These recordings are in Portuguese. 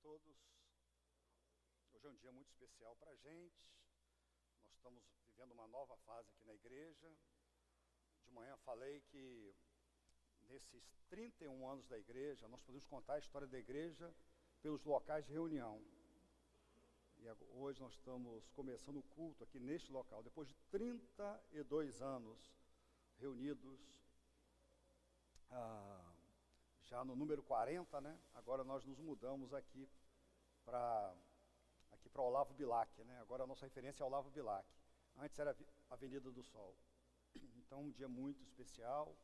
todos. Hoje é um dia muito especial para a gente. Nós estamos vivendo uma nova fase aqui na igreja. De manhã falei que nesses 31 anos da igreja, nós podemos contar a história da igreja pelos locais de reunião. E hoje nós estamos começando o culto aqui neste local, depois de 32 anos reunidos, já no número 40, né? Agora nós nos mudamos aqui para Olavo Bilac, né? Agora a nossa referência é Olavo Bilac. Antes era Avenida do Sol. Então, um dia muito especial,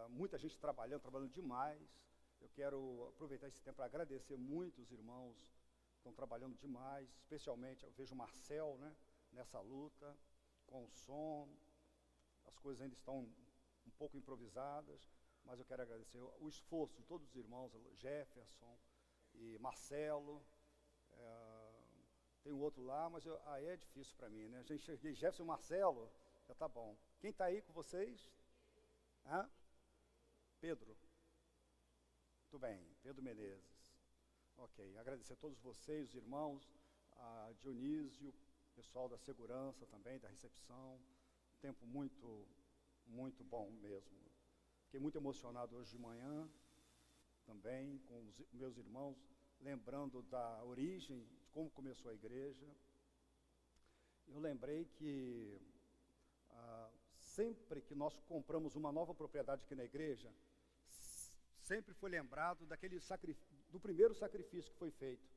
muita gente trabalhando demais. Eu quero aproveitar esse tempo para agradecer muito os irmãos que estão trabalhando demais, especialmente eu vejo o Marcel, né, nessa luta, com o som. As coisas ainda estão um pouco improvisadas, mas eu quero agradecer o esforço de todos os irmãos, Jefferson e Marcelo. Tem um outro lá, mas aí é difícil para mim, né? Já enxerguei Jefferson e Marcelo, já está bom. Quem está aí com vocês? Pedro. Muito bem, Pedro Menezes. Ok, agradecer a todos vocês, os irmãos, a Dionísio, pessoal da segurança também, da recepção. Tempo muito, muito bom mesmo. Fiquei muito emocionado hoje de manhã, também, com os meus irmãos, lembrando da origem, de como começou a igreja. Eu lembrei que sempre que nós compramos uma nova propriedade aqui na igreja, sempre foi lembrado do primeiro sacrifício que foi feito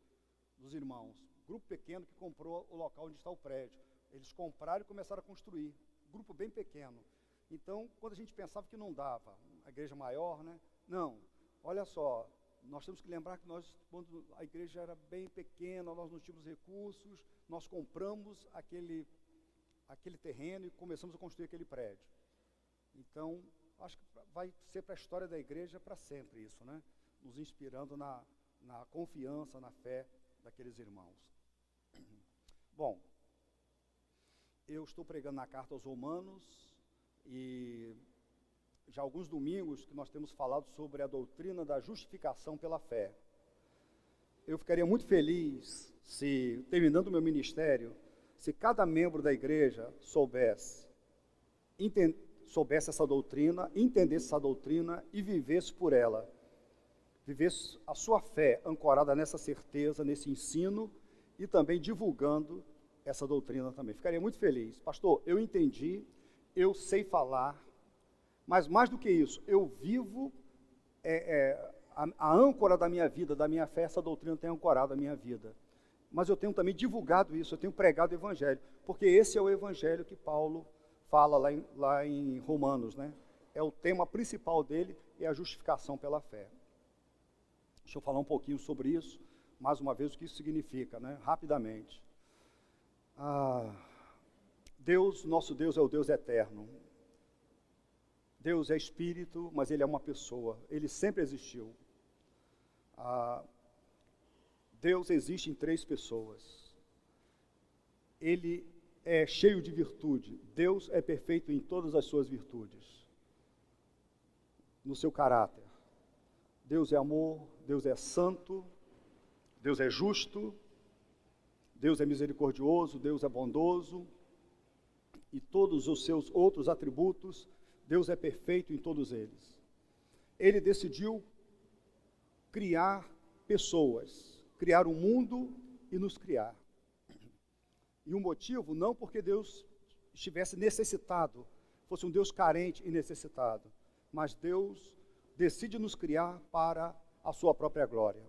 dos irmãos. Grupo pequeno que comprou o local onde está o prédio. Eles compraram e começaram a construir. Grupo bem pequeno. Então, quando a gente pensava que não dava, a igreja maior, né? Não, olha só, nós temos que lembrar que quando a igreja era bem pequena, nós não tínhamos recursos, nós compramos aquele terreno e começamos a construir aquele prédio. Então, acho que vai ser para a história da igreja para sempre isso, né? Nos inspirando na confiança, na fé daqueles irmãos. Bom, eu estou pregando na carta aos Romanos e já há alguns domingos que nós temos falado sobre a doutrina da justificação pela fé. Eu ficaria muito feliz se, terminando o meu ministério, se cada membro da igreja soubesse essa doutrina, entendesse essa doutrina e vivesse por ela. Vivesse a sua fé ancorada nessa certeza, nesse ensino e também divulgando essa doutrina também. Ficaria muito feliz. Pastor, eu entendi, eu sei falar, mas mais do que isso, eu vivo a âncora da minha vida, da minha fé, essa doutrina tem ancorado a minha vida. Mas eu tenho também divulgado isso, eu tenho pregado o evangelho, porque esse é o evangelho que Paulo fala lá em Romanos, né? É o tema principal dele, é a justificação pela fé. Deixa eu falar um pouquinho sobre isso, mais uma vez, o que isso significa, né? Rapidamente. Nosso Deus é o Deus eterno. Deus é espírito, mas ele é uma pessoa, ele sempre existiu. Deus existe em 3 pessoas. Ele é cheio de virtude. Deus é perfeito em todas as suas virtudes, no seu caráter. Deus é amor, Deus é santo, Deus é justo, Deus é misericordioso, Deus é bondoso, e todos os seus outros atributos, Deus é perfeito em todos eles. Ele decidiu criar pessoas, criar um mundo e nos criar. E o motivo, não porque Deus estivesse necessitado, fosse um Deus carente e necessitado, mas Deus decide nos criar para a sua própria glória.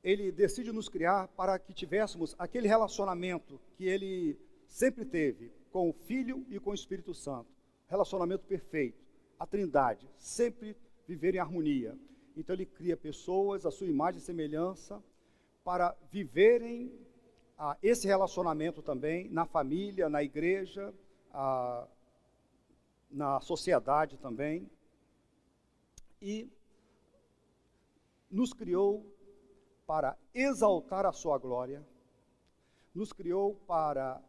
Ele decide nos criar para que tivéssemos aquele relacionamento que ele sempre teve com o Filho e com o Espírito Santo. Relacionamento perfeito, a Trindade, sempre viver em harmonia. Então ele cria pessoas, a sua imagem e semelhança, para viverem esse relacionamento também na família, na igreja, na sociedade também. E nos criou para exaltar a sua glória, nos criou para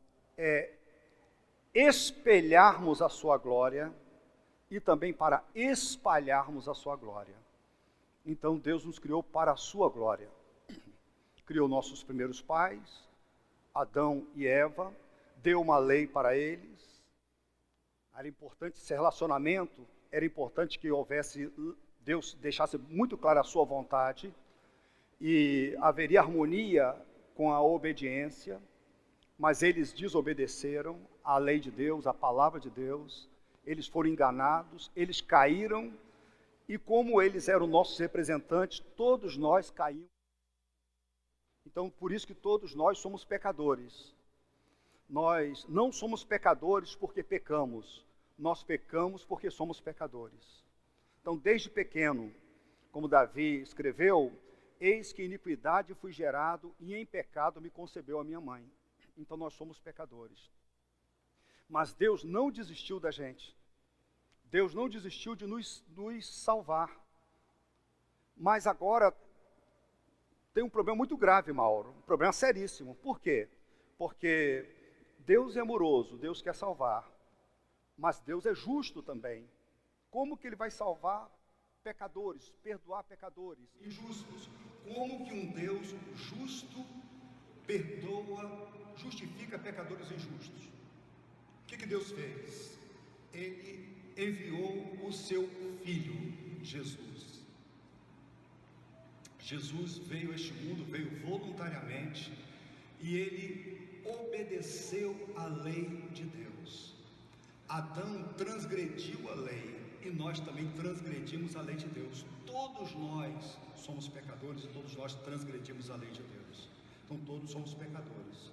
espelharmos a sua glória e também para espalharmos a sua glória. Então Deus nos criou para a sua glória. criou nossos primeiros pais, Adão e Eva, deu uma lei para eles. Era importante esse relacionamento, era importante que houvesse, Deus deixasse muito clara a sua vontade, e haveria harmonia com a obediência, mas eles desobedeceram à lei de Deus, à palavra de Deus, eles foram enganados, eles caíram, e como eles eram nossos representantes, todos nós caímos. Então, por isso que todos nós somos pecadores. Nós não somos pecadores porque pecamos, nós pecamos porque somos pecadores. Então, desde pequeno, como Davi escreveu, eis que em iniquidade fui gerado e em pecado me concebeu a minha mãe. Então, nós somos pecadores. Mas Deus não desistiu da gente. Deus não desistiu de nos salvar. Mas agora tem um problema muito grave, Mauro. Um problema seríssimo. Por quê? Porque Deus é amoroso, Deus quer salvar. Mas Deus é justo também. Como que Ele vai salvar pecadores, perdoar pecadores injustos? Como que um Deus justo perdoa, justifica pecadores injustos? O que Deus fez? Ele enviou o seu Filho, Jesus. Jesus veio a este mundo, veio voluntariamente, e Ele obedeceu à lei de Deus. Adão transgrediu a lei, e nós também transgredimos a lei de Deus. Todos nós somos pecadores, e todos nós transgredimos a lei de Deus. Então todos somos pecadores.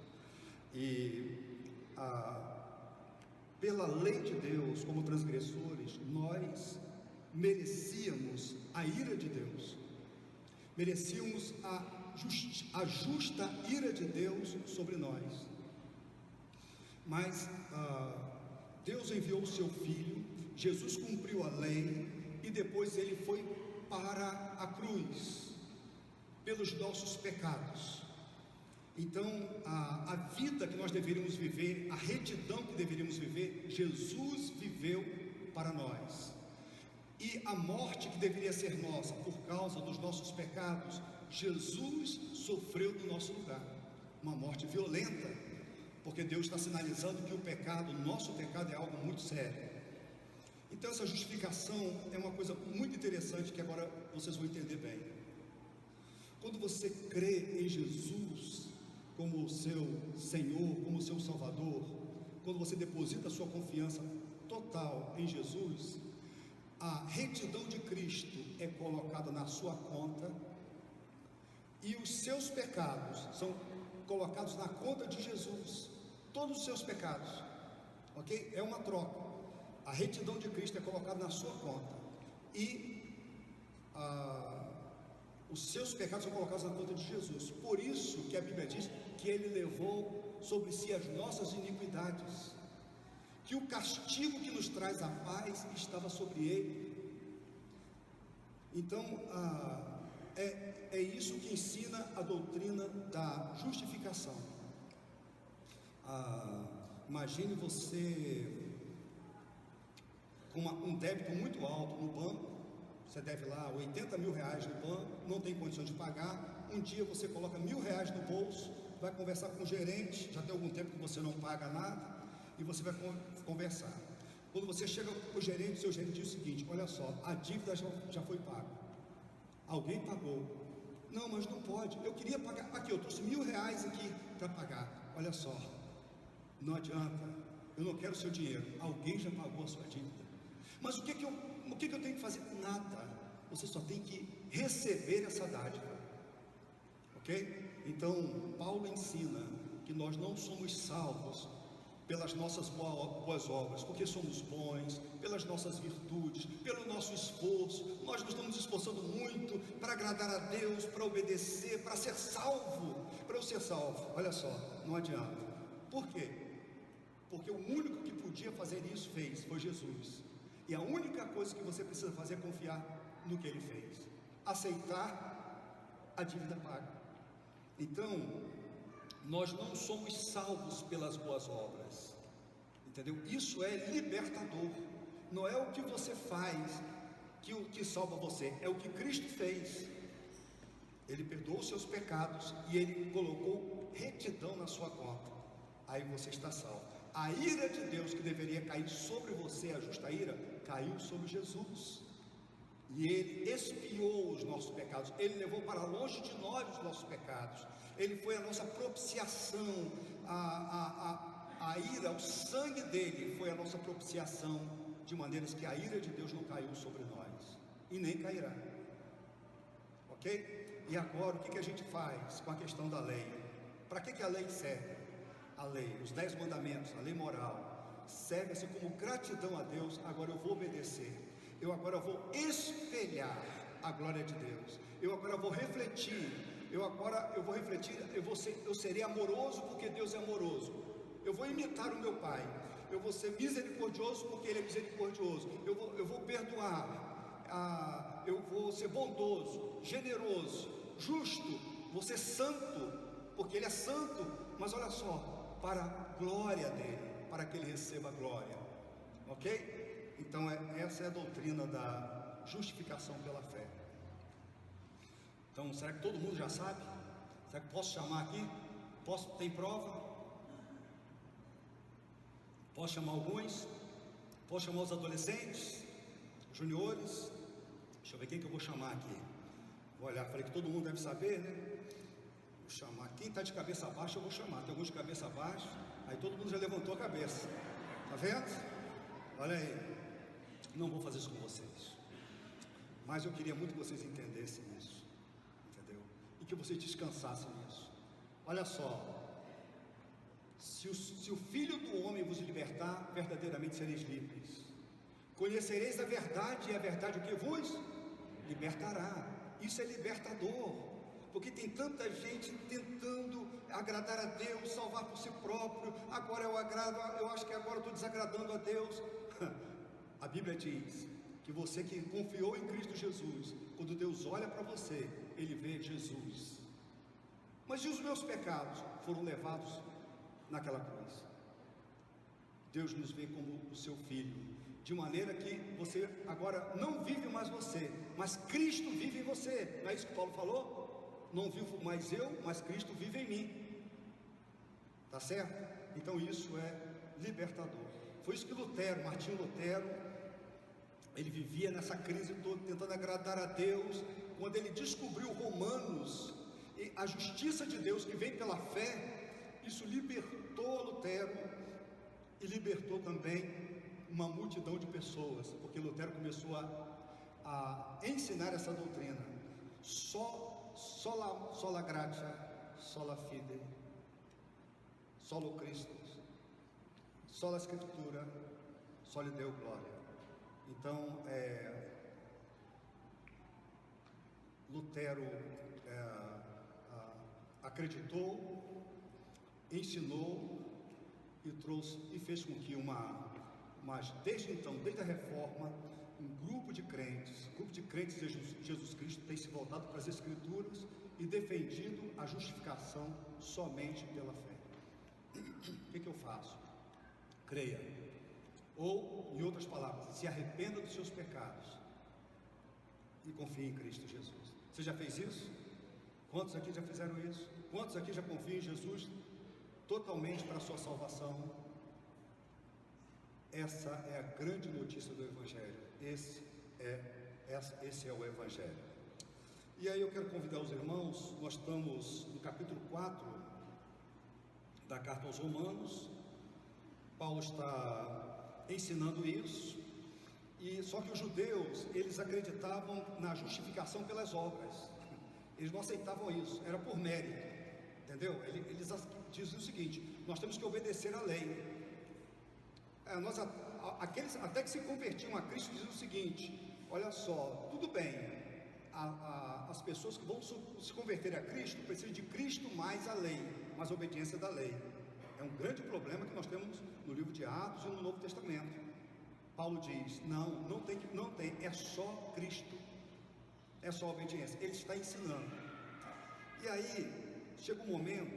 E pela lei de Deus, como transgressores, nós merecíamos a ira de Deus, merecíamos a justa ira de Deus sobre nós. Mas Deus enviou o seu Filho, Jesus cumpriu a lei, e depois Ele foi para a cruz, pelos nossos pecados. Então, a vida que nós deveríamos viver, a retidão que deveríamos viver, Jesus viveu para nós. E a morte que deveria ser nossa, por causa dos nossos pecados, Jesus sofreu no nosso lugar. Uma morte violenta, porque Deus está sinalizando que o pecado, o nosso pecado, é algo muito sério. Então, essa justificação é uma coisa muito interessante que agora vocês vão entender bem. Quando você crê em Jesus como seu Senhor, como seu Salvador, quando você deposita a sua confiança total em Jesus, a retidão de Cristo é colocada na sua conta, e os seus pecados são colocados na conta de Jesus, todos os seus pecados, ok? É uma troca. A retidão de Cristo é colocada na sua conta, e os seus pecados são colocados na conta de Jesus. Por isso que a Bíblia diz que Ele levou sobre si as nossas iniquidades, que o castigo que nos traz a paz estava sobre Ele. Então, é isso que ensina a doutrina da justificação. Imagine você com um débito muito alto no banco. Você deve lá 80 mil reais no banco, não tem condições de pagar. Um dia você coloca R$1.000 no bolso, vai conversar com o gerente, já tem algum tempo que você não paga nada, e você vai conversar. Quando você chega para o gerente, seu gerente diz o seguinte: olha só, a dívida já foi paga, alguém pagou. Não, mas não pode, eu queria pagar, aqui eu trouxe R$1.000 aqui para pagar. Olha só, não adianta, eu não quero o seu dinheiro, alguém já pagou a sua dívida. Mas o que eu tenho que fazer? Nada, você só tem que receber essa dádiva, ok? Então, Paulo ensina que nós não somos salvos pelas nossas boas obras, porque somos bons, pelas nossas virtudes, pelo nosso esforço. Nós nos estamos esforçando muito para agradar a Deus, para obedecer, para ser salvo. Para eu ser salvo, olha só, não adianta. Por quê? Porque o único que podia fazer isso foi Jesus. E a única coisa que você precisa fazer é confiar no que Ele fez, aceitar a dívida paga. Então, nós não somos salvos pelas boas obras, entendeu? Isso é libertador. Não é o que você faz que salva você, é o que Cristo fez. Ele perdoou os seus pecados e Ele colocou retidão na sua conta. Aí você está salvo. A ira de Deus que deveria cair sobre você, a justa ira, caiu sobre Jesus. E Ele expiou os nossos pecados. Ele levou para longe de nós os nossos pecados. Ele foi a nossa propiciação. A ira, o sangue dele foi a nossa propiciação, de maneiras que a ira de Deus não caiu sobre nós e nem cairá. Ok? E agora o que a gente faz com a questão da lei? Para que a lei serve? A lei, os 10 mandamentos, a lei moral, serve assim como gratidão a Deus. Agora eu vou obedecer, eu agora vou espelhar a glória de Deus, eu agora vou refletir, eu serei amoroso porque Deus é amoroso, eu vou imitar o meu Pai, eu vou ser misericordioso porque Ele é misericordioso, eu vou perdoar, eu vou ser bondoso, generoso, justo, vou ser santo, porque Ele é santo, mas olha só, para a glória dEle, para que Ele receba a glória, ok? Então essa é a doutrina da justificação pela fé. Então será que todo mundo já sabe? Será que posso chamar aqui? Tem prova? Posso chamar alguns? Posso chamar os adolescentes? Juniores? Deixa eu ver quem que eu vou chamar aqui. Vou olhar, falei que todo mundo deve saber, né? Vou chamar. Quem está de cabeça baixa eu vou chamar. Tem alguns de cabeça baixa. Aí todo mundo já levantou a cabeça. Tá vendo? Olha aí. Não vou fazer isso com vocês. Mas eu queria muito que vocês entendessem isso. Entendeu? E que vocês descansassem nisso. Olha só. Se o Filho do Homem vos libertar, verdadeiramente sereis livres. Conhecereis a verdade, e a verdade o que vos libertará. Isso é libertador, porque tem tanta gente tentando agradar a Deus, salvar por si próprio. Agora eu agrado, eu acho que agora eu estou desagradando a Deus. A Bíblia diz que você que confiou em Cristo Jesus, quando Deus olha para você, Ele vê Jesus. Mas e os meus pecados foram levados naquela cruz? Deus nos vê como o seu Filho, de maneira que você agora não vive mais você, mas Cristo vive em você. Não é isso que Paulo falou? Não vivo mais eu, mas Cristo vive em mim. Tá certo? Então isso é libertador. Foi isso que Martinho Lutero, ele vivia nessa crise toda, tentando agradar a Deus. Quando ele descobriu Romanos e a justiça de Deus que vem pela fé, isso libertou Lutero e libertou também uma multidão de pessoas, porque Lutero começou a ensinar essa doutrina: sola gratia, sola fide, solo Cristo, sola Escritura, soli Deo glória. Então Lutero acreditou, ensinou e trouxe e fez com que mas desde então, desde a reforma, um grupo de crentes de Jesus Cristo tem se voltado para as Escrituras e defendido a justificação somente pela fé. O que eu faço? Creia, ou em outras palavras, se arrependa dos seus pecados e confie em Cristo Jesus. Você já fez isso? Quantos aqui já fizeram isso? Quantos aqui já confiam em Jesus totalmente para a sua salvação? Essa é a grande notícia do Evangelho. Esse é o Evangelho. E aí eu quero convidar os irmãos. Nós estamos no capítulo 4 da carta aos Romanos. Paulo está ensinando isso. E só que os judeus, eles acreditavam na justificação pelas obras. Eles não aceitavam isso, era por mérito, entendeu? Eles diziam o seguinte: nós temos que obedecer à lei. Aqueles até que se convertiam a Cristo diziam o seguinte: olha só, tudo bem, as pessoas que vão se converter a Cristo precisam de Cristo mais a lei, mais a obediência da lei. É um grande problema que nós temos no livro de Atos e no Novo Testamento. Paulo diz: não tem, é só Cristo, é só obediência. Ele está ensinando. E aí chega um momento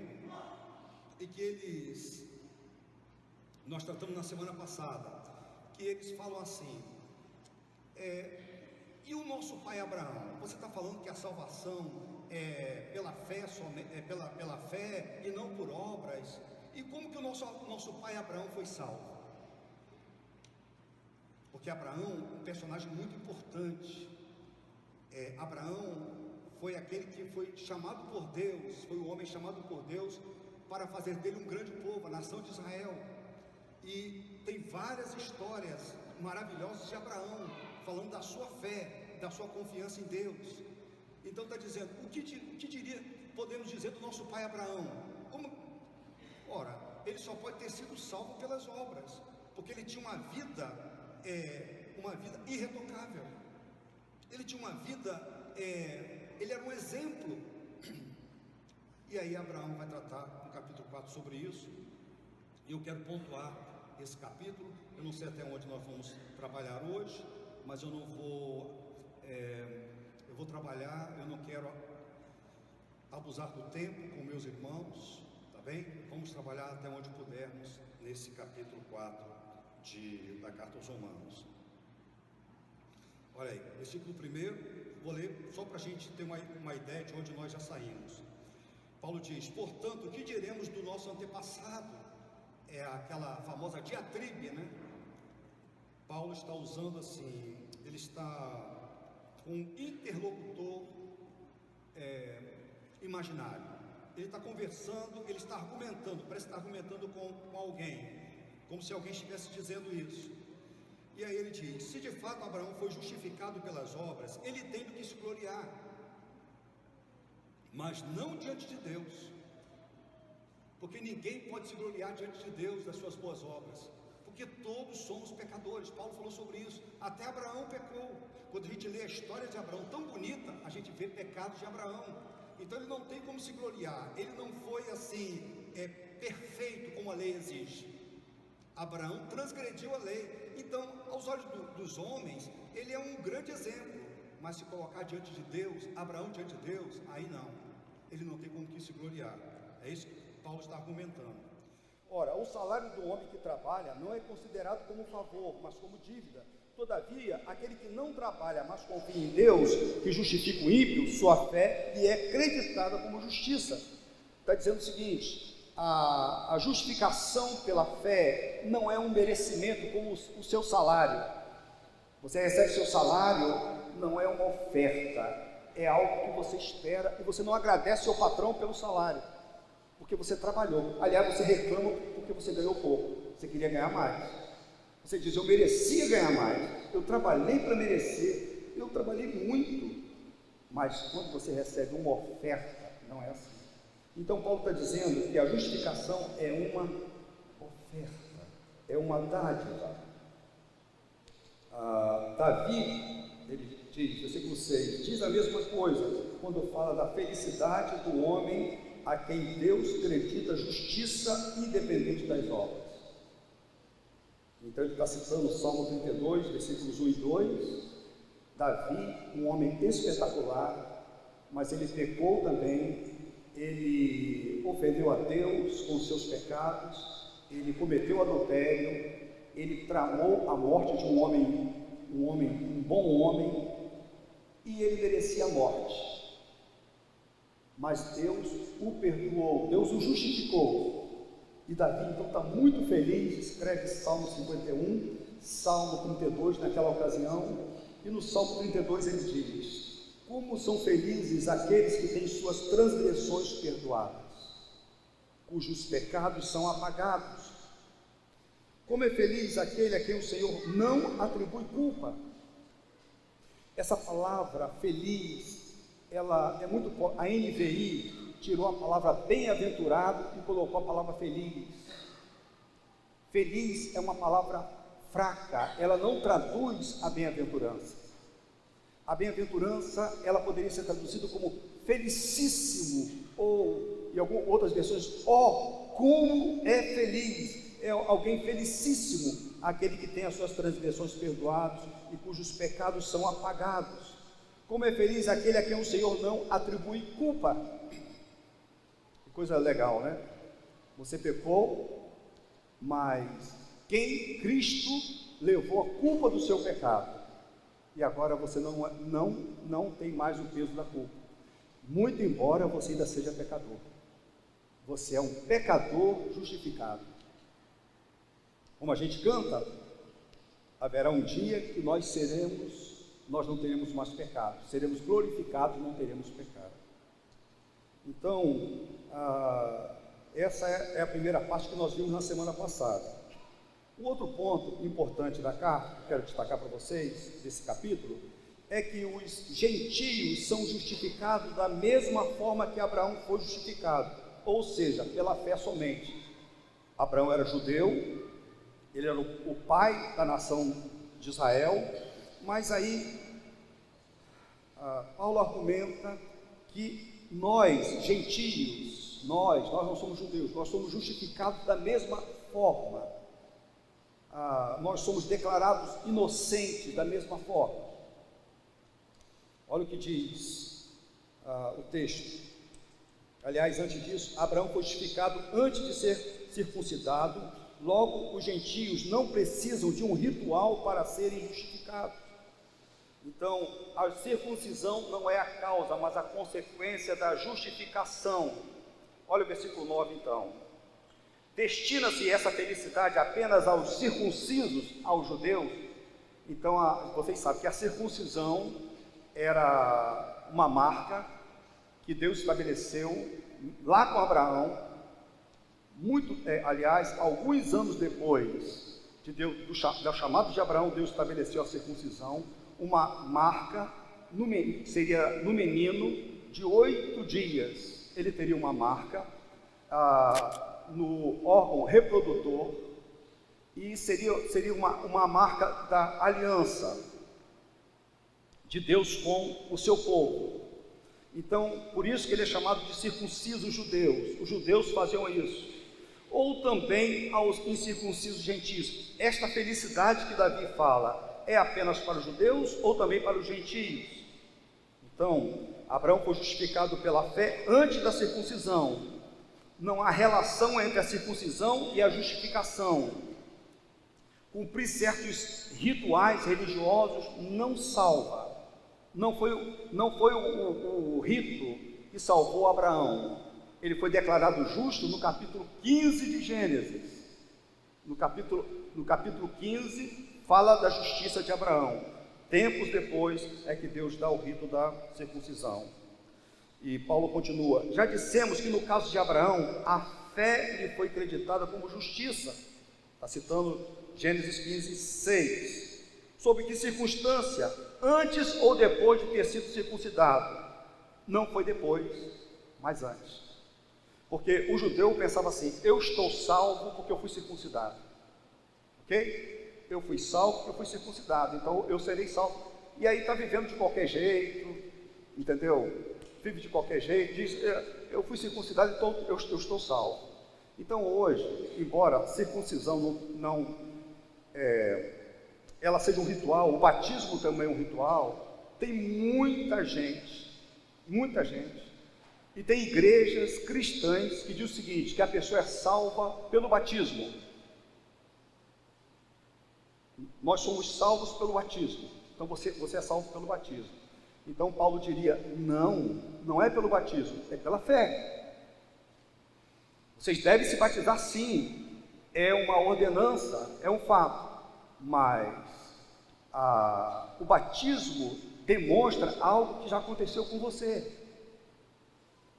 em que nós tratamos na semana passada, que eles falam assim: e o nosso pai Abraão? Você está falando que a salvação pela fé, pela fé e não por obras. E como que o nosso pai Abraão foi salvo? Porque Abraão, um personagem muito importante. Abraão foi aquele que foi chamado por Deus, foi o homem chamado por Deus para fazer dele um grande povo, a nação de Israel. E tem várias histórias maravilhosas de Abraão, falando da sua fé, da sua confiança em Deus. Então está dizendo, o que podemos dizer do nosso pai Abraão? Ora, ele só pode ter sido salvo pelas obras, porque ele tinha uma vida irretocável. Ele tinha uma vida, ele era um exemplo. E aí Abraão vai tratar no capítulo 4 sobre isso. E eu quero pontuar esse capítulo. Eu não sei até onde nós vamos trabalhar hoje, mas eu não vou, eu vou trabalhar, eu não quero abusar do tempo com meus irmãos, tá bem? Vamos trabalhar até onde pudermos nesse capítulo 4 da carta aos Romanos. Olha aí, versículo 1, vou ler só para a gente ter uma ideia de onde nós já saímos. Paulo diz, portanto, o que diremos do nosso antepassado? É aquela famosa diatribe, né? Paulo está usando assim, ele está com um interlocutor imaginário. Ele está conversando, ele está argumentando, parece que está argumentando com alguém, como se alguém estivesse dizendo isso. E aí ele diz, se de fato Abraão foi justificado pelas obras, ele tem do que se gloriar, mas não diante de Deus, porque ninguém pode se gloriar diante de Deus das suas boas obras, porque todos somos pecadores. Paulo falou sobre isso, até Abraão pecou. Quando a gente lê a história de Abraão tão bonita, a gente vê pecados de Abraão. Então ele não tem como se gloriar, ele não foi assim, perfeito como a lei exige. Abraão transgrediu a lei. Então, aos olhos dos homens, ele é um grande exemplo, mas se colocar diante de Deus, Abraão diante de Deus, aí não, ele não tem como que se gloriar. É isso que Paulo está argumentando. Ora, o salário do homem que trabalha não é considerado como favor, mas como dívida. Todavia, aquele que não trabalha, mas confia em Deus, que justifica o ímpio, sua fé lhe é creditada como justiça. Está dizendo o seguinte, a justificação pela fé não é um merecimento como o seu salário. Você recebe seu salário, não é uma oferta, é algo que você espera e você não agradece ao patrão pelo salário, porque você trabalhou. Aliás, você reclama porque você ganhou pouco, você queria ganhar mais. Você diz, eu merecia ganhar mais, eu trabalhei para merecer, eu trabalhei muito. Mas quando você recebe uma oferta, não é assim. Então Paulo está dizendo que a justificação é uma oferta, é uma dádiva. Davi, ele diz, versículo 6, diz a mesma coisa, quando fala da felicidade do homem a quem Deus acredita justiça independente das obras. Então ele está citando o Salmo 32, versículos 1 e 2, Davi, um homem espetacular, mas ele pecou também, ele ofendeu a Deus com seus pecados, ele cometeu adultério, ele tramou a morte de um bom homem, e ele merecia a morte. Mas Deus o perdoou, Deus o justificou. E Davi então está muito feliz, escreve Salmo 51, Salmo 32 naquela ocasião, e no Salmo 32 ele diz, como são felizes aqueles que têm suas transgressões perdoadas, cujos pecados são apagados. Como é feliz aquele a quem o Senhor não atribui culpa. Essa palavra feliz, ela é muito... A NVI tirou a palavra bem-aventurado e colocou a palavra feliz. Feliz é uma palavra fraca, ela não traduz a bem-aventurança. A bem-aventurança, ela poderia ser traduzida como felicíssimo, ou em algumas outras versões, como é feliz. É alguém felicíssimo, aquele que tem as suas transgressões perdoadas e cujos pecados são apagados. Como é feliz aquele a quem o Senhor não atribui culpa. Que coisa legal, né? Você pecou, mas Cristo levou a culpa do seu pecado. E agora você não tem mais o peso da culpa. muito embora você ainda seja pecador. Você é um pecador justificado. Como a gente canta, haverá um dia que nós não teremos mais pecado, seremos glorificados e não teremos pecado. Então, essa é a primeira parte que nós vimos na semana passada. O outro ponto importante da carta, que eu quero destacar para vocês, desse capítulo, é que os gentios são justificados da mesma forma que Abraão foi justificado, ou seja, pela fé somente. Abraão era judeu, ele era o pai da nação de Israel, mas aí Paulo argumenta que nós, gentios, nós não somos judeus, nós somos justificados da mesma forma, nós somos declarados inocentes da mesma forma. Olha o que diz o texto. Aliás, antes disso, Abraão foi justificado antes de ser circuncidado. Logo, os gentios não precisam de um ritual para serem justificados. Então, a circuncisão não é a causa, mas a consequência da justificação. Olha o versículo 9 então. Destina-se essa felicidade apenas aos circuncisos, aos judeus? Então, vocês sabem que a circuncisão era uma marca que Deus estabeleceu lá com Abraão, aliás, alguns anos depois do chamado de Abraão, Deus estabeleceu a circuncisão, uma marca, seria no menino de 8 dias, ele teria uma marca no órgão reprodutor, e seria uma marca da aliança de Deus com o seu povo. Então, por isso que ele é chamado de circuncisos judeus. Os judeus faziam isso. Ou também aos incircuncisos gentios. Esta felicidade que Davi fala é apenas para os judeus ou também para os gentios? Então, Abraão foi justificado pela fé antes da circuncisão. Não há relação entre a circuncisão e a justificação. Cumprir certos rituais religiosos não salva. Não foi o rito que salvou Abraão. Ele foi declarado justo no capítulo 15 de Gênesis. No capítulo 15 fala da justiça de Abraão. Tempos depois é que Deus dá o rito da circuncisão. E Paulo continua: já dissemos que no caso de Abraão, a fé lhe foi creditada como justiça. Está citando Gênesis 15, 6. Sob que circunstância? Antes ou depois de ter sido circuncidado? Não foi depois, mas antes. Porque o judeu pensava assim: eu estou salvo porque eu fui circuncidado. Ok? Eu fui salvo porque eu fui circuncidado, então eu serei salvo. E aí está vivendo de qualquer jeito, entendeu? Vive de qualquer jeito, diz: eu fui circuncidado, então eu estou salvo. Então hoje, embora a circuncisão ela seja um ritual, o batismo também é um ritual, tem muita gente, e tem igrejas cristãs que dizem o seguinte, que a pessoa é salva pelo batismo. Nós somos salvos pelo batismo, então você é salvo pelo batismo. Então Paulo diria: não é pelo batismo, é pela fé. Vocês devem se batizar sim, é uma ordenança, é um fato, mas o batismo demonstra algo que já aconteceu com você,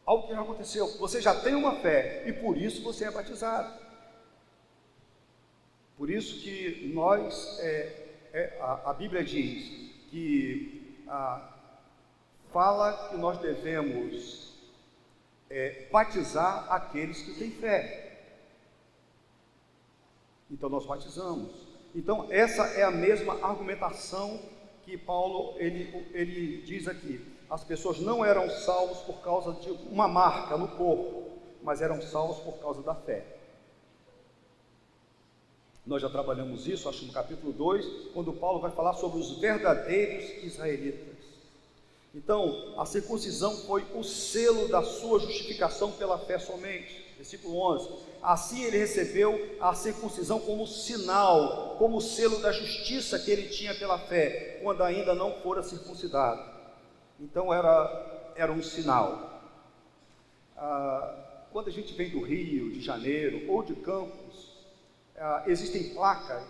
algo que já aconteceu, você já tem uma fé e por isso você é batizado. Por isso que nós, a Bíblia diz que fala que nós devemos batizar aqueles que têm fé. Então nós batizamos. Então essa é a mesma argumentação que Paulo ele diz aqui. As pessoas não eram salvos por causa de uma marca no corpo, mas eram salvos por causa da fé. Nós já trabalhamos isso, acho no capítulo 2, quando Paulo vai falar sobre os verdadeiros israelitas. Então, a circuncisão foi o selo da sua justificação pela fé somente. Versículo 11. Assim ele recebeu a circuncisão como sinal, como selo da justiça que ele tinha pela fé, quando ainda não fora circuncidado. Então era um sinal. Quando a gente vem do Rio, de Janeiro ou de Campos, existem placas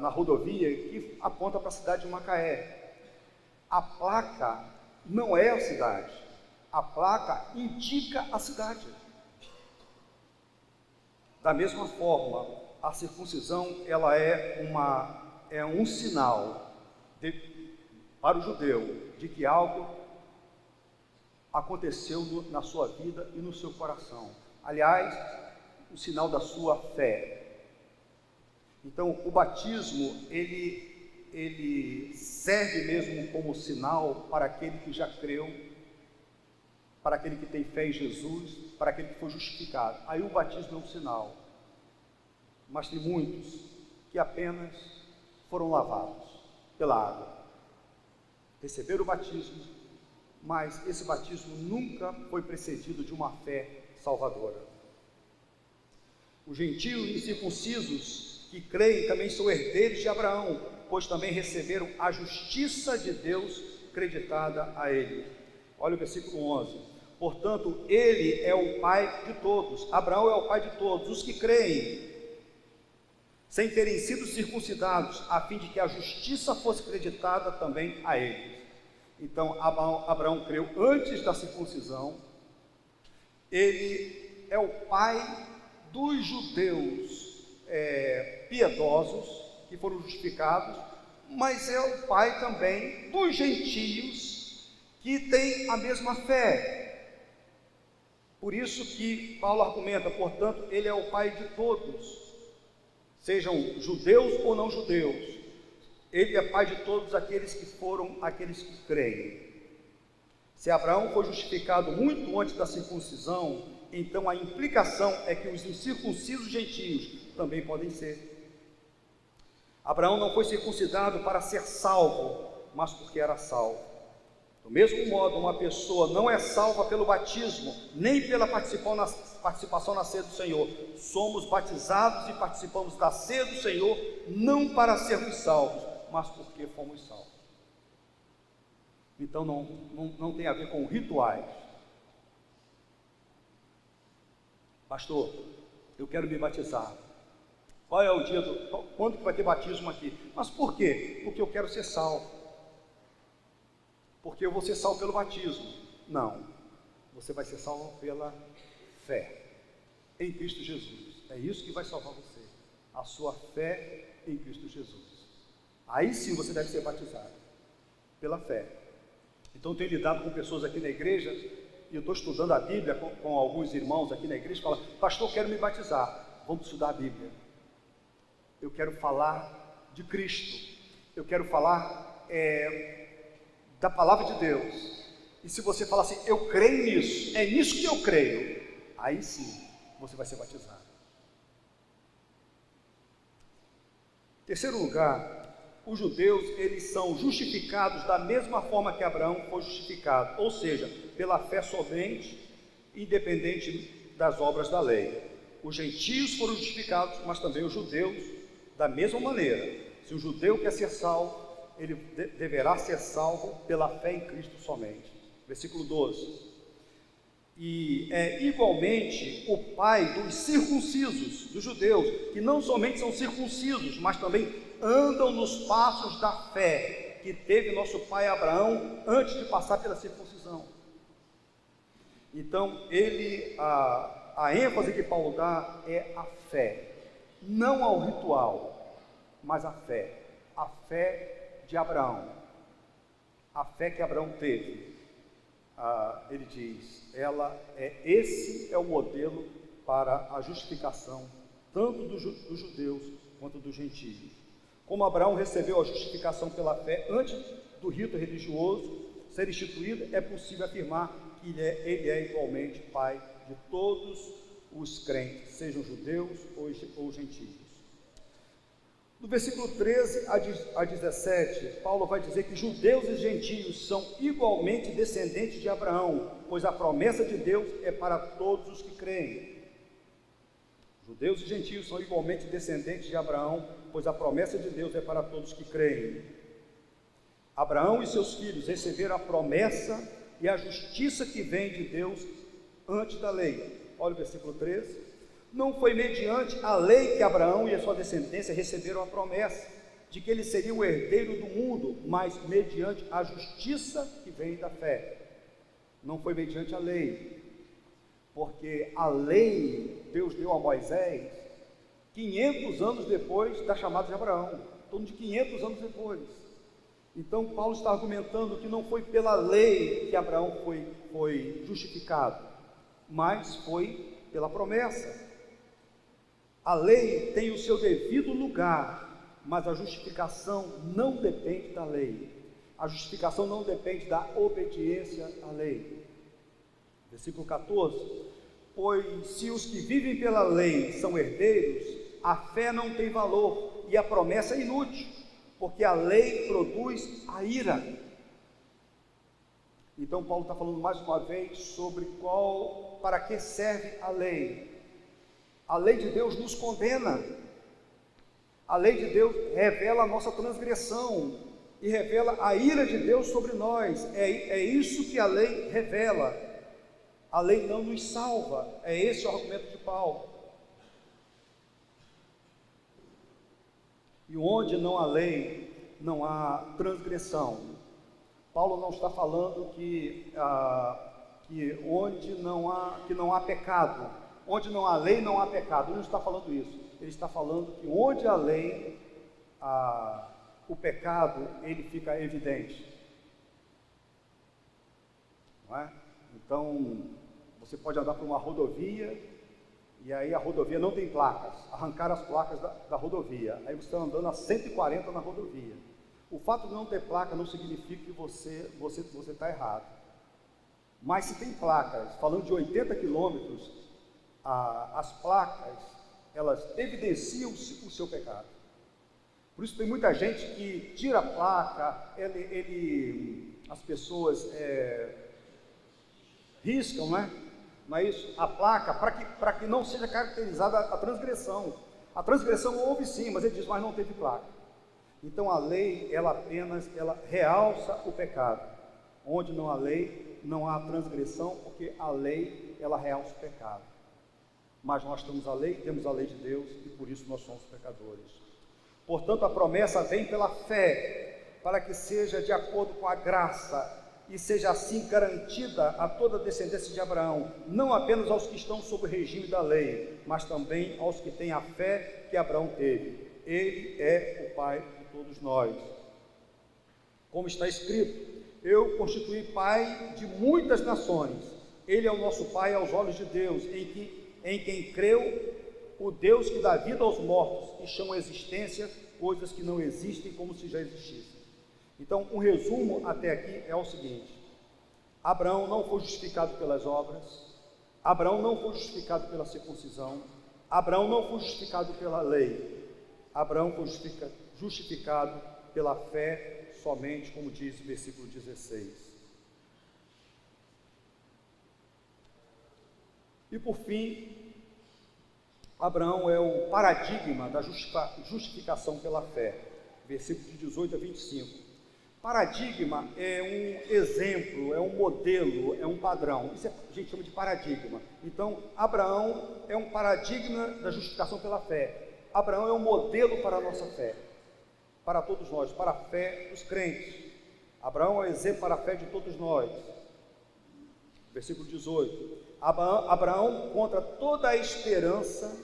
na rodovia que apontam para a cidade de Macaé. A placa não é a cidade, a placa indica a cidade. Da mesma forma, a circuncisão ela é um sinal para o judeu de que algo aconteceu na sua vida e no seu coração. Aliás, o sinal da sua fé. Então, o batismo, ele serve mesmo como sinal para aquele que já creu, para aquele que tem fé em Jesus, para aquele que foi justificado. Aí o batismo é um sinal. Mas tem muitos que apenas foram lavados pela água. Receberam o batismo, mas esse batismo nunca foi precedido de uma fé salvadora. Os gentios incircuncisos que creem também são herdeiros de Abraão, pois também receberam a justiça de Deus creditada a ele. Olha o versículo 11. Portanto, ele é o pai de todos, Abraão é o pai de todos, os que creem, sem terem sido circuncidados, a fim de que a justiça fosse creditada também a eles. Então, Abraão creu antes da circuncisão, ele é o pai dos judeus piedosos, que foram justificados, mas é o pai também dos gentios, que têm a mesma fé. Por isso que Paulo argumenta, portanto, ele é o pai de todos, sejam judeus ou não judeus. Ele é pai de todos aqueles que creem. Se Abraão foi justificado muito antes da circuncisão, então a implicação é que os incircuncisos gentios também podem ser. Abraão não foi circuncidado para ser salvo, mas porque era salvo. Do mesmo modo, uma pessoa não é salva pelo batismo, nem pela participação na ceia do Senhor. Somos batizados e participamos da ceia do Senhor, não para sermos salvos, mas porque fomos salvos. Então não tem a ver com rituais. Pastor, eu quero me batizar. Qual é o dia quando que vai ter batismo aqui? Mas por quê? Porque eu quero ser salvo. Porque eu vou ser salvo pelo batismo. Não, você vai ser salvo pela fé em Cristo Jesus. É isso que vai salvar você, a sua fé em Cristo Jesus. Aí sim você deve ser batizado pela fé. Então eu tenho lidado com pessoas aqui na igreja, e eu estou estudando a Bíblia com alguns irmãos aqui na igreja, e falam, pastor, eu quero me batizar. Vamos estudar a Bíblia. Eu quero falar de Cristo, eu quero falar da palavra de Deus. E se você falar assim, eu creio nisso, é nisso que eu creio, aí sim você vai ser batizado. Terceiro lugar, os judeus, eles são justificados da mesma forma que Abraão foi justificado, ou seja, pela fé somente, independente das obras da lei. Os gentios foram justificados, mas também os judeus, da mesma maneira. Se o judeu quer ser salvo, ele deverá ser salvo pela fé em Cristo somente. Versículo 12. E é igualmente o pai dos circuncisos, dos judeus, que não somente são circuncisos, mas também andam nos passos da fé que teve nosso pai Abraão antes de passar pela circuncisão. Então, a ênfase que Paulo dá é a fé, não ao ritual, mas a fé de Abraão, a fé que Abraão teve. Ele diz, esse é o modelo para a justificação, tanto dos judeus quanto dos gentios. Como Abraão recebeu a justificação pela fé antes do rito religioso ser instituído, é possível afirmar que ele é igualmente pai de todos os crentes, sejam judeus ou gentios. No versículo 13 a 17, Paulo vai dizer que judeus e gentios são igualmente descendentes de Abraão, pois a promessa de Deus é para todos os que creem. Judeus e gentios são igualmente descendentes de Abraão, pois a promessa de Deus é para todos que creem. Abraão e seus filhos receberam a promessa e a justiça que vem de Deus antes da lei. Olha o versículo 13. Não foi mediante a lei que Abraão e a sua descendência receberam a promessa de que ele seria o herdeiro do mundo, mas mediante a justiça que vem da fé. Não foi mediante a lei, porque a lei Deus deu a Moisés 500 anos depois da chamada de Abraão, em torno de 500 anos depois. Então Paulo está argumentando que não foi pela lei que Abraão foi justificado, mas foi pela promessa. A lei tem o seu devido lugar, mas a justificação não depende da lei. A justificação não depende da obediência à lei. Versículo 14. Pois se os que vivem pela lei são herdeiros, a fé não tem valor e a promessa é inútil, porque a lei produz a ira. Então Paulo está falando mais uma vez sobre para que serve a lei. A lei de Deus nos condena. A lei de Deus revela a nossa transgressão e revela a ira de Deus sobre nós. É isso que a lei revela. A lei não nos salva. É esse o argumento de Paulo. E onde não há lei, não há transgressão. Paulo não está falando que não há pecado. Onde não há lei, não há pecado. Ele não está falando isso. Ele está falando que onde há lei, o pecado, ele fica evidente. Não é? Então, você pode andar por uma rodovia, e aí a rodovia não tem placas. Arrancaram as placas da rodovia. Aí você está andando a 140 na rodovia. O fato de não ter placa não significa que você está errado. Mas se tem placas, falando de 80 quilômetros, as placas, elas evidenciam o seu pecado. Por isso tem muita gente que tira a placa, as pessoas riscam, não é isso? A placa, para que não seja caracterizada a transgressão. A transgressão houve sim, mas ele diz, mas não teve placa. Então a lei, ela realça o pecado. Onde não há lei, não há transgressão, porque a lei, ela realça o pecado. Mas nós temos a lei de Deus, e por isso nós somos pecadores. Portanto, a promessa vem pela fé, para que seja de acordo com a graça, e seja assim garantida a toda a descendência de Abraão, não apenas aos que estão sob o regime da lei, mas também aos que têm a fé que Abraão teve. Ele é o Pai de todos nós. Como está escrito, eu constituí Pai de muitas nações. Ele é o nosso Pai aos olhos de Deus, em quem creu o Deus que dá vida aos mortos e chama a existência coisas que não existem como se já existissem. Então, um resumo até aqui é o seguinte: Abraão não foi justificado pelas obras, Abraão não foi justificado pela circuncisão, Abraão não foi justificado pela lei, Abraão foi justificado pela fé somente, como diz o versículo 16. E por fim, Abraão é o paradigma da justificação pela fé, versículos de 18 a 25. Paradigma é um exemplo, é um modelo, é um padrão. Isso a gente chama de paradigma. Então, Abraão é um paradigma da justificação pela fé. Abraão é um modelo para a nossa fé, para todos nós, para a fé dos crentes. Abraão é um exemplo para a fé de todos nós. Versículo 18. Abraão, contra toda a esperança,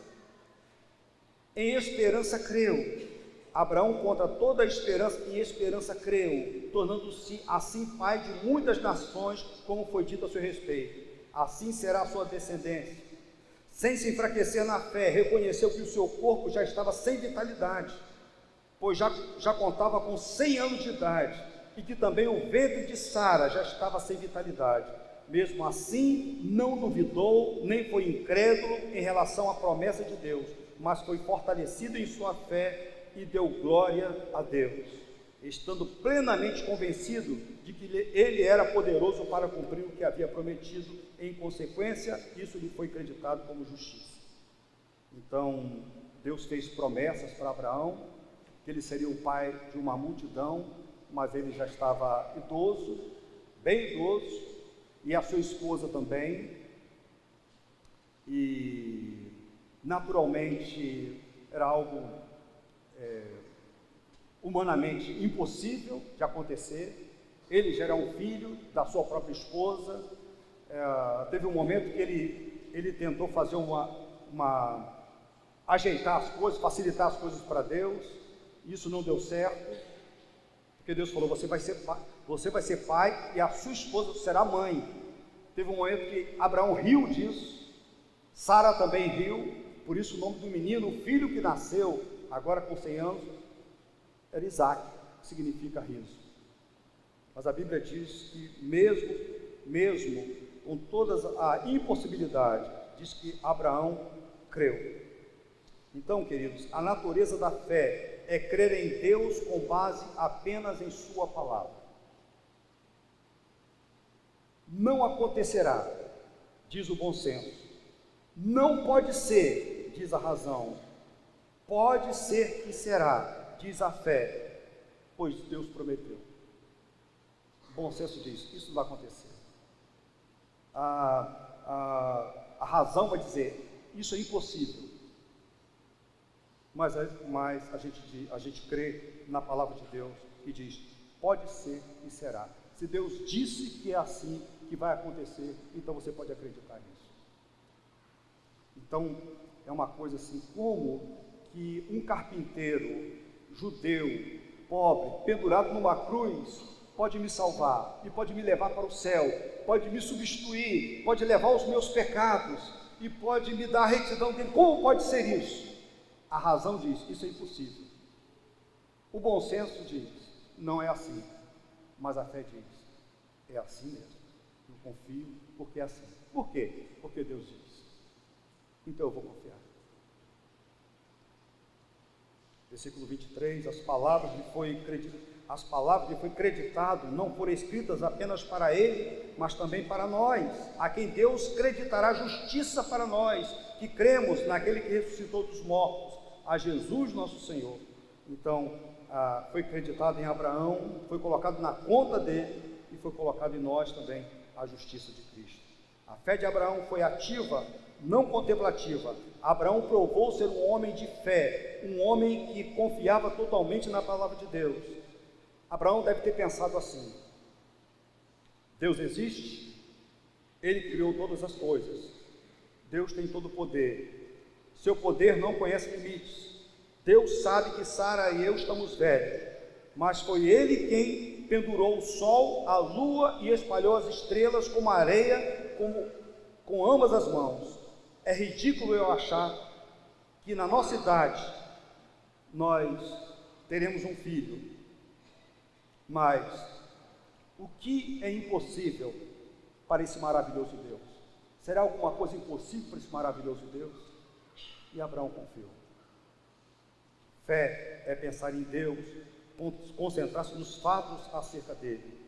em esperança creu. Abraão, contra toda a esperança, em esperança creu, tornando-se assim pai de muitas nações, como foi dito a seu respeito. Assim será a sua descendência. Sem se enfraquecer na fé, reconheceu que o seu corpo já estava sem vitalidade, pois já contava com 100 anos de idade, e que também o ventre de Sara já estava sem vitalidade. Mesmo assim, não duvidou, nem foi incrédulo em relação à promessa de Deus, mas foi fortalecido em sua fé e deu glória a Deus, estando plenamente convencido de que ele era poderoso para cumprir o que havia prometido. Em consequência, isso lhe foi acreditado como justiça. Então, Deus fez promessas para Abraão, que ele seria o pai de uma multidão, mas ele já estava idoso, bem idoso, e a sua esposa também, e naturalmente era algo humanamente impossível de acontecer. Ele já era um filho da sua própria esposa. Teve um momento que ele tentou fazer ajeitar as coisas, facilitar as coisas para Deus. Isso não deu certo, porque Deus falou: você vai ser pai e a sua esposa será mãe. Teve um momento que Abraão riu disso, Sara também riu. Por isso o nome do menino, o filho que nasceu agora com 100 anos, era Isaac, que significa riso. Mas a Bíblia diz que mesmo com toda a impossibilidade, diz que Abraão creu. Então, queridos, a natureza da fé é crer em Deus com base apenas em sua palavra. Não acontecerá, diz o bom senso. Não pode ser, diz a razão. Pode ser que será, diz a fé, pois Deus prometeu. O bom senso diz: isso não vai acontecer. A razão vai dizer: isso é impossível. Mas a gente crê na palavra de Deus e diz: pode ser e será. Se Deus disse que é assim que vai acontecer, então você pode acreditar nisso. Então, é uma coisa assim, como que um carpinteiro judeu, pobre, pendurado numa cruz, pode me salvar e pode me levar para o céu, pode me substituir, pode levar os meus pecados e pode me dar a retidão dele. Como pode ser isso? A razão diz: isso é impossível. O bom senso diz: não é assim. Mas a fé diz: é assim mesmo. Eu confio porque é assim. Por quê? Porque Deus diz. Então eu vou confiar. Versículo 23, as palavras que foi creditado não foram escritas apenas para ele, mas também para nós, a quem Deus creditará justiça para nós, que cremos naquele que ressuscitou dos mortos, a Jesus nosso Senhor. Então, foi creditado em Abraão, foi colocado na conta dele e foi colocado em nós também a justiça de Cristo. A fé de Abraão foi ativa, não contemplativa. Abraão provou ser um homem de fé, um homem que confiava totalmente na palavra de Deus. Abraão deve ter pensado assim: Deus existe, Ele criou todas as coisas, Deus tem todo o poder, seu poder não conhece limites. Deus sabe que Sara e eu estamos velhos, mas foi Ele quem pendurou o sol, a lua e espalhou as estrelas como a areia, com ambas as mãos. É ridículo eu achar que na nossa idade nós teremos um filho, mas o que é impossível para esse maravilhoso Deus? Será alguma coisa impossível para esse maravilhoso Deus? E Abraão confiou. Fé é pensar em Deus, concentrar-se nos fatos acerca dele.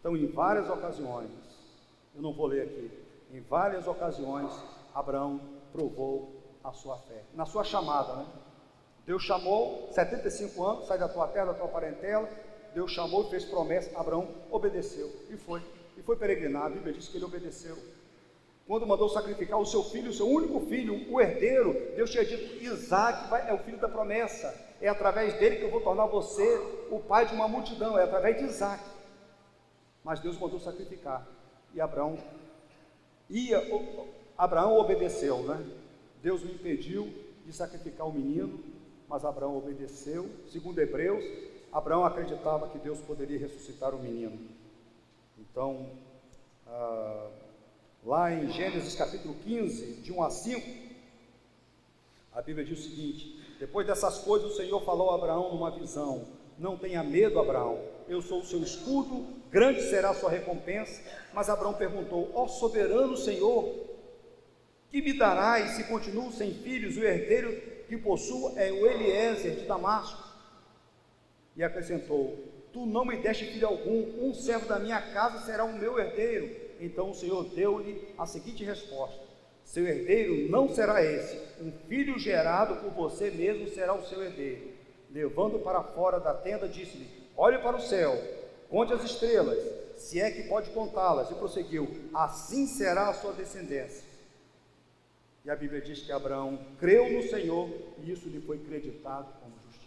Então, em várias ocasiões, eu não vou ler aqui, em várias ocasiões, Abraão provou a sua fé. Na sua chamada, né? Deus chamou, 75 anos, sai da tua terra, da tua parentela. Deus chamou e fez promessa. Abraão obedeceu e foi peregrinar. A Bíblia diz que ele obedeceu. Quando mandou sacrificar o seu filho, o seu único filho, o herdeiro, Deus tinha dito: Isaac é o filho da promessa, é através dele que eu vou tornar você o pai de uma multidão, é através de Isaac. Mas Deus mandou sacrificar, e Abraão obedeceu, né? Deus o impediu de sacrificar o menino, mas Abraão obedeceu. Segundo Hebreus, Abraão acreditava que Deus poderia ressuscitar o menino. Então, lá em Gênesis capítulo 15, de 1 a 5, a Bíblia diz o seguinte: depois dessas coisas o Senhor falou a Abraão numa visão: não tenha medo, Abraão, eu sou o seu escudo, grande será a sua recompensa. Mas Abraão perguntou: ó soberano Senhor, que me darás se continuo sem filhos? O herdeiro que possuo é o Eliezer de Damasco. E acrescentou: tu não me deste filho algum, um servo da minha casa será o meu herdeiro. Então o Senhor deu-lhe a seguinte resposta: seu herdeiro não será esse, um filho gerado por você mesmo será o seu herdeiro. Levando para fora da tenda, disse-lhe: olhe para o céu, conte as estrelas, se é que pode contá-las, e prosseguiu: assim será a sua descendência. E a Bíblia diz que Abraão creu no Senhor, e isso lhe foi creditado como justiça.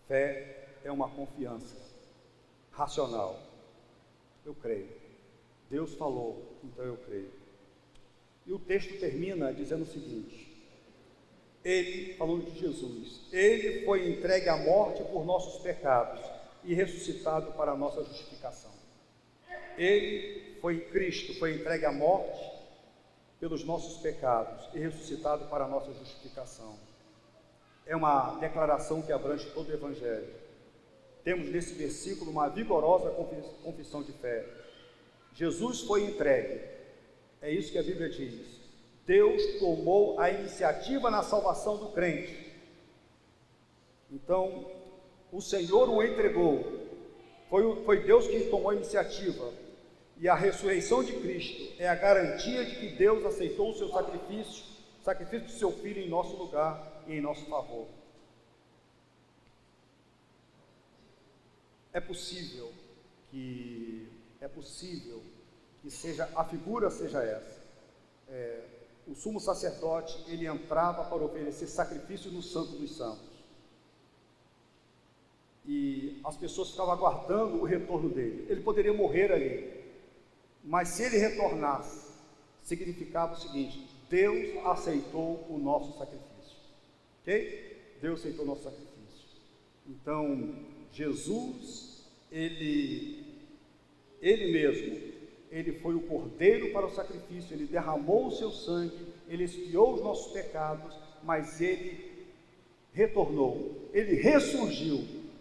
Fé é uma confiança racional. Eu creio. Deus falou, então eu creio. E o texto termina dizendo o seguinte: ele, falando de Jesus, ele foi entregue à morte por nossos pecados e ressuscitado para a nossa justificação. Ele foi Cristo, foi entregue à morte pelos nossos pecados e ressuscitado para a nossa justificação. É uma declaração que abrange todo o Evangelho. Temos nesse versículo uma vigorosa confissão de fé. Jesus foi entregue. É isso que a Bíblia diz. Deus tomou a iniciativa na salvação do crente. Então, o Senhor o entregou. Foi Deus quem tomou a iniciativa. E a ressurreição de Cristo é a garantia de que Deus aceitou o seu sacrifício, o sacrifício do seu Filho em nosso lugar e em nosso favor. É possível que a figura seja essa. O sumo sacerdote, ele entrava para oferecer sacrifício no Santo dos Santos. E as pessoas ficavam aguardando o retorno dele. Ele poderia morrer ali, mas se ele retornasse, significava o seguinte: Deus aceitou o nosso sacrifício. Ok? Deus aceitou o nosso sacrifício. Então, Jesus, ele mesmo, ele foi o cordeiro para o sacrifício, ele derramou o seu sangue, ele expiou os nossos pecados, mas ele retornou, ele ressurgiu,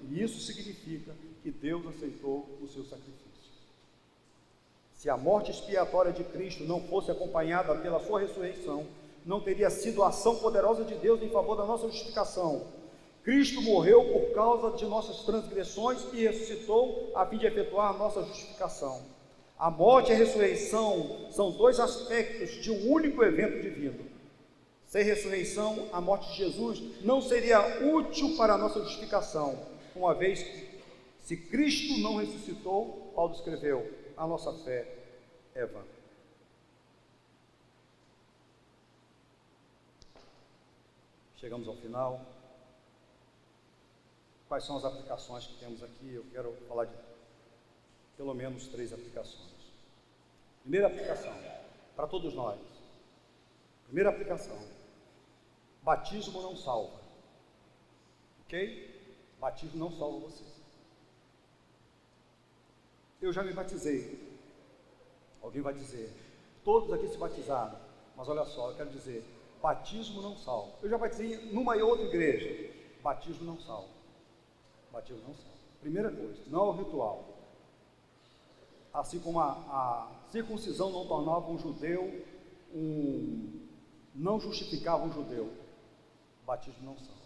e isso significa que Deus aceitou o seu sacrifício. Se a morte expiatória de Cristo não fosse acompanhada pela sua ressurreição, não teria sido a ação poderosa de Deus em favor da nossa justificação. Cristo morreu por causa de nossas transgressões e ressuscitou a fim de efetuar a nossa justificação. A morte e a ressurreição são dois aspectos de um único evento divino. Sem ressurreição, a morte de Jesus não seria útil para a nossa justificação, uma vez que, se Cristo não ressuscitou, Paulo escreveu, a nossa fé é vã. Chegamos ao final. Quais são as aplicações que temos aqui? Eu quero falar de pelo menos 3 aplicações. Primeira aplicação, para todos nós. Primeira aplicação: batismo não salva. Ok? Batismo não salva você. Eu já me batizei. Alguém vai dizer, todos aqui se batizaram, mas olha só, eu quero dizer, batismo não salva. Eu já batizei numa e outra igreja, batismo não salva. Batismo não salva. Primeira coisa, não é o ritual. Assim como a circuncisão não tornava um judeu, não justificava um judeu, batismo não salva.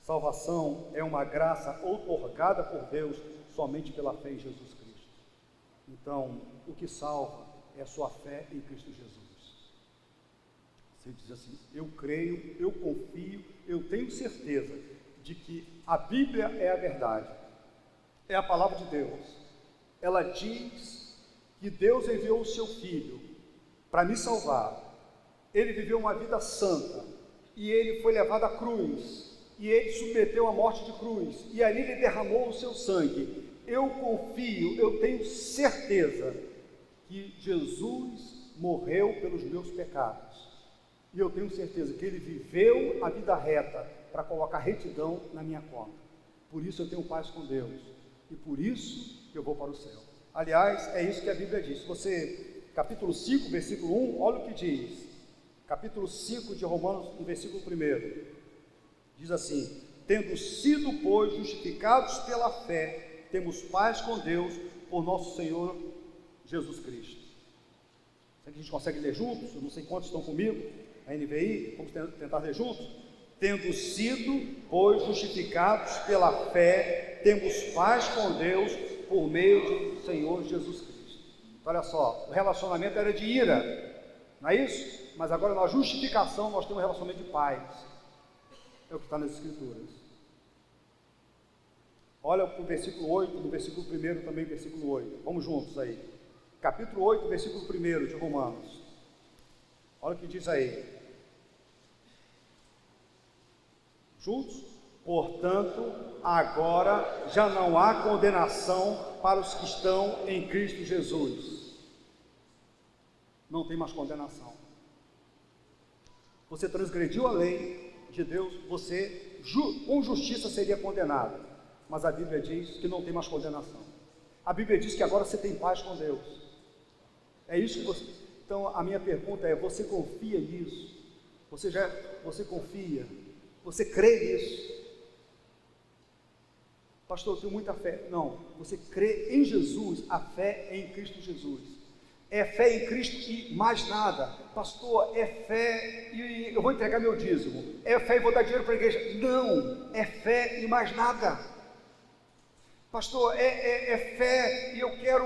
Salvação é uma graça outorgada por Deus somente pela fé em Jesus Cristo. Então, o que salva é a sua fé em Cristo Jesus. Você diz assim, eu creio, eu confio, eu tenho certeza de que a Bíblia é a verdade, é a palavra de Deus. Ela diz que Deus enviou o seu Filho para me salvar. Ele viveu uma vida santa e ele foi levado à cruz e ele submeteu à morte de cruz e ali ele derramou o seu sangue. Eu confio, eu tenho certeza que Jesus morreu pelos meus pecados e eu tenho certeza que ele viveu a vida reta para colocar retidão na minha conta. Por isso eu tenho paz com Deus e por isso que eu vou para o céu. Aliás, é isso que a Bíblia diz. Você, capítulo 5, versículo 1, olha o que diz. Capítulo 5 de Romanos, no versículo 1, diz assim: tendo sido, pois, justificados pela fé, temos paz com Deus por nosso Senhor Jesus Cristo. Será que a gente consegue ler juntos? Eu não sei quantos estão comigo, a NVI, vamos tentar ler juntos? Tendo sido, pois, justificados pela fé, temos paz com Deus por meio de Senhor Jesus Cristo. Então, olha só, o relacionamento era de ira, não é isso? Mas agora na justificação nós temos um relacionamento de paz. É o que está nas Escrituras. Olha para o versículo 8, no versículo 1 também, versículo 8. Vamos juntos aí. Capítulo 8, versículo 1 de Romanos. Olha o que diz aí. Juntos? Portanto, agora já não há condenação para os que estão em Cristo Jesus. Não tem mais condenação. Você transgrediu a lei de Deus, você com justiça seria condenado. Mas a Bíblia diz que não tem mais condenação. A Bíblia diz que agora você tem paz com Deus. É isso que você... Então a minha pergunta é, você confia nisso? Você confia? Você crê nisso? Pastor, eu tenho muita fé. Não, você crê em Jesus, a fé é em Cristo Jesus. É fé em Cristo e mais nada. Pastor, é fé e eu vou entregar meu dízimo. É fé e vou dar dinheiro para a igreja. Não, é fé e mais nada. Pastor, é fé e eu quero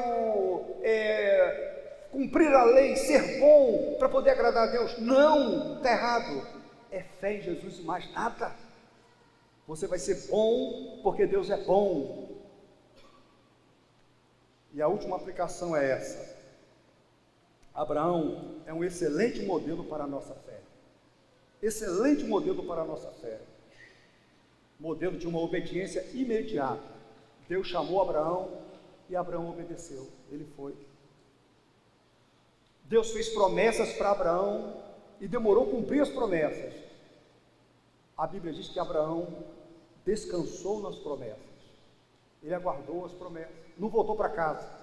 cumprir a lei, ser bom para poder agradar a Deus. Não, está errado. É fé em Jesus e mais nada. Você vai ser bom porque Deus é bom. E a última aplicação é essa. Abraão é um excelente modelo para a nossa fé. Excelente modelo para a nossa fé. Modelo de uma obediência imediata. Deus chamou Abraão e Abraão obedeceu. Ele foi. Deus fez promessas para Abraão e demorou a cumprir as promessas. A Bíblia diz que Abraão descansou nas promessas. Ele aguardou as promessas. Não voltou para casa.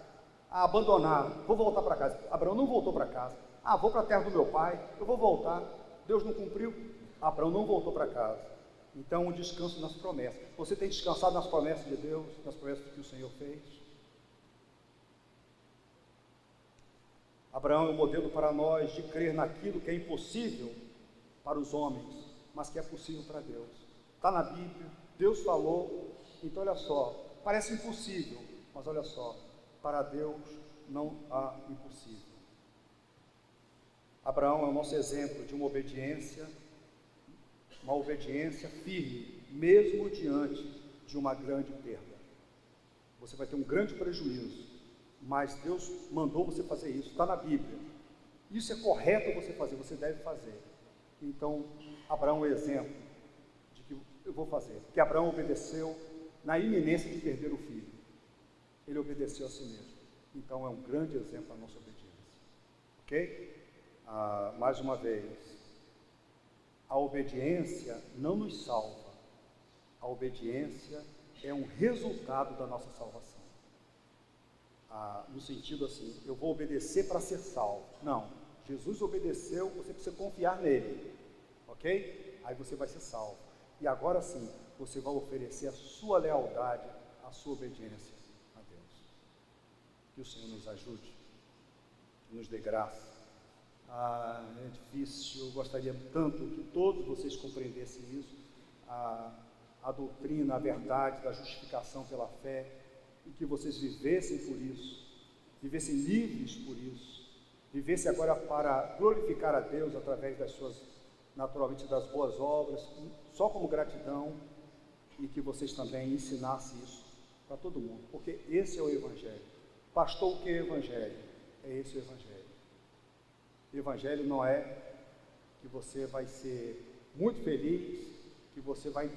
Abandonaram. Vou voltar para casa. Abraão não voltou para casa. Vou para a terra do meu pai. Eu vou voltar. Deus não cumpriu. Abraão não voltou para casa. Então, o descanso nas promessas. Você tem descansado nas promessas de Deus, nas promessas que o Senhor fez? Abraão é um modelo para nós de crer naquilo que é impossível para os homens, mas que é possível para Deus. Está na Bíblia, Deus falou. Então, olha só, parece impossível, mas olha só, para Deus não há impossível. Abraão é o nosso exemplo de uma obediência firme, mesmo diante de uma grande perda. Você vai ter um grande prejuízo, mas Deus mandou você fazer isso, está na Bíblia. Isso é correto você fazer, você deve fazer. Então, Abraão é um exemplo de que eu vou fazer, porque Abraão obedeceu na iminência de perder o filho. Ele obedeceu a si mesmo. Então, é um grande exemplo a nossa obediência. Ok? Mais uma vez, a obediência não nos salva. A obediência é um resultado da nossa salvação. No sentido assim, eu vou obedecer para ser salvo. Não, Jesus obedeceu, você precisa confiar nele. Ok? Aí você vai ser salvo. E agora sim, você vai oferecer a sua lealdade, a sua obediência a Deus. Que o Senhor nos ajude, nos dê graça. É difícil, eu gostaria tanto que todos vocês compreendessem isso, a doutrina, a verdade da justificação pela fé, e que vocês vivessem por isso, vivessem livres por isso, vivessem agora para glorificar a Deus através das suas, naturalmente, das boas obras, só como gratidão, e que vocês também ensinassem isso para todo mundo, porque esse é o Evangelho. Pastor, o que é o Evangelho? É esse o Evangelho. O Evangelho não é que você vai ser muito feliz, que você vai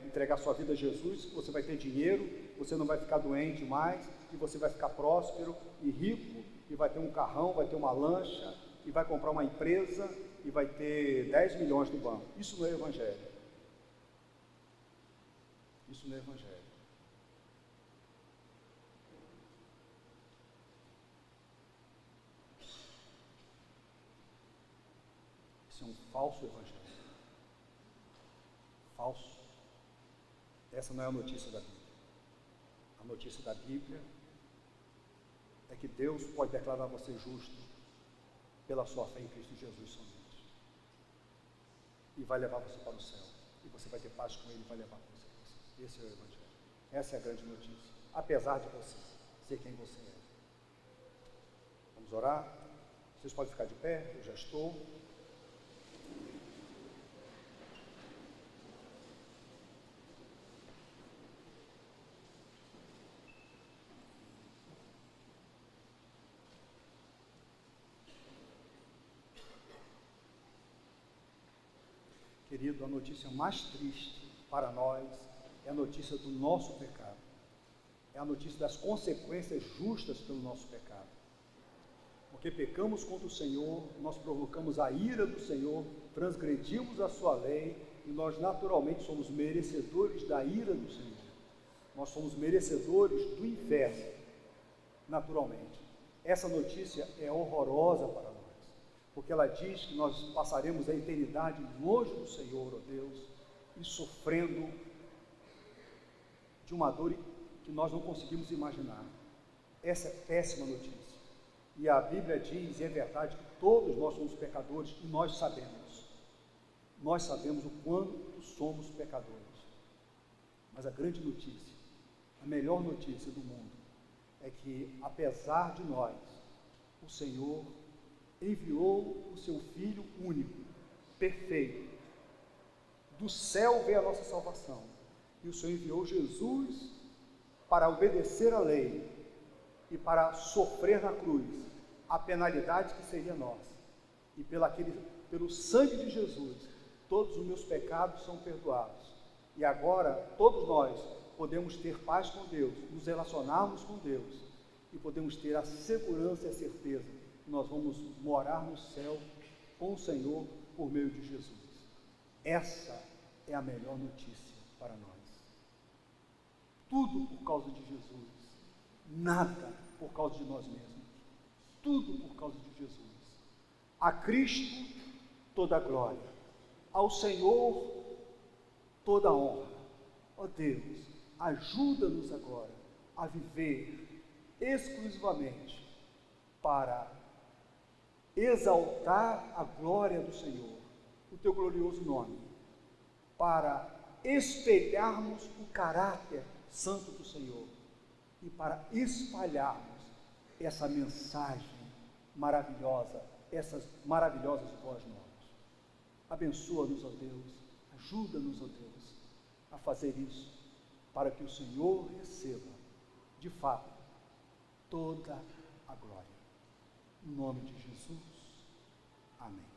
entregar sua vida a Jesus, que você vai ter dinheiro, você não vai ficar doente mais, que você vai ficar próspero e rico, e vai ter um carrão, vai ter uma lancha, e vai comprar uma empresa, e vai ter 10 milhões no banco. Isso não é Evangelho. Isso não é Evangelho. Isso é um falso Evangelho. Falso. Essa não é a notícia da Bíblia. A notícia da Bíblia é que Deus pode declarar você justo pela sua fé em Cristo Jesus somente. E vai levar você para o céu. E você vai ter paz com Ele e vai levar você para o céu. Esse é o Evangelho. Essa é a grande notícia. Apesar de você. ser quem você é. Vamos orar? Vocês podem ficar de pé, eu já estou. Querido, a notícia mais triste para nós é a notícia do nosso pecado. É a notícia das consequências justas pelo nosso pecado. Porque pecamos contra o Senhor, nós provocamos a ira do Senhor, transgredimos a sua lei e nós naturalmente somos merecedores da ira do Senhor. Nós somos merecedores do inferno, naturalmente. Essa notícia é horrorosa para nós, porque ela diz que nós passaremos a eternidade longe do Senhor, ó Deus, e sofrendo de uma dor que nós não conseguimos imaginar. Essa é péssima notícia. E a Bíblia diz, e é verdade, que todos nós somos pecadores e nós sabemos. Nós sabemos o quanto somos pecadores. Mas a grande notícia, a melhor notícia do mundo, é que, apesar de nós, o Senhor enviou o seu Filho único, perfeito. Do céu veio a nossa salvação. E o Senhor enviou Jesus para obedecer a lei e para sofrer na cruz a penalidade que seria nossa. E pelo sangue de Jesus, todos os meus pecados são perdoados. E agora, todos nós podemos ter paz com Deus, nos relacionarmos com Deus e podemos ter a segurança e a certeza que nós vamos morar no céu com o Senhor por meio de Jesus. Essa é a melhor notícia para nós. Tudo por causa de Jesus, nada por causa de nós mesmos, tudo por causa de Jesus. A Cristo toda a glória, ao Senhor toda a honra. Ó Deus, ajuda-nos agora a viver exclusivamente para exaltar a glória do Senhor, o teu glorioso nome, para espelharmos o caráter santo do Senhor e para espalharmos essa mensagem maravilhosa, essas maravilhosas boas novas. Abençoa-nos, ó Deus, ajuda-nos, ó Deus, a fazer isso, para que o Senhor receba, de fato, toda a glória. Em nome de Jesus, amém.